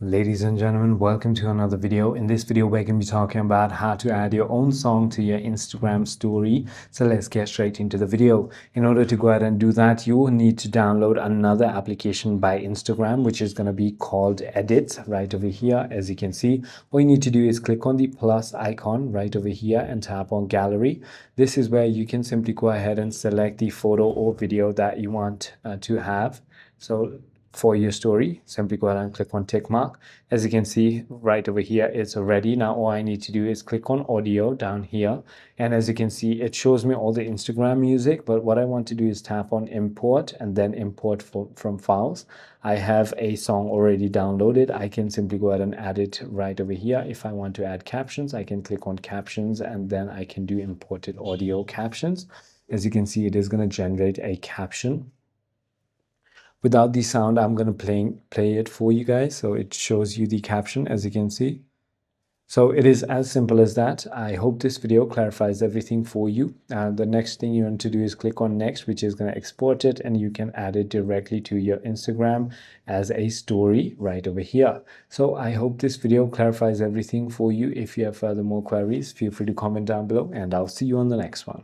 Ladies and gentlemen, welcome to another video. In this video, we're going to be talking about how to add your own song to your Instagram story. So let's get straight into the video. In order to go ahead and do that, you will need to download another application by Instagram, which is going to be called Edit right over here. As you can see, all you need to do is click on the plus icon right over here and tap on Gallery. This is where you can simply go ahead and select the photo or video that you want to have. So for your story, simply go ahead and click on tick mark. As you can see right over here, it's ready. Now all I need to do is click on audio down here, and as you can see, it shows me all the Instagram music. But what I want to do is tap on import and then import from files. I have a song already downloaded. I can simply go ahead and add it right over here. If I want to add captions, I can click on captions and then I can do imported audio captions. As you can see, it is going to generate a caption. Without the sound, I'm going to play it for you guys. So it shows you the caption, as you can see. So it is as simple as that. I hope this video clarifies everything for you. The next thing you want to do is click on next, which is going to export it, and you can add it directly to your Instagram as a story right over here. So I hope this video clarifies everything for you. If you have further more queries, feel free to comment down below, and I'll see you on the next one.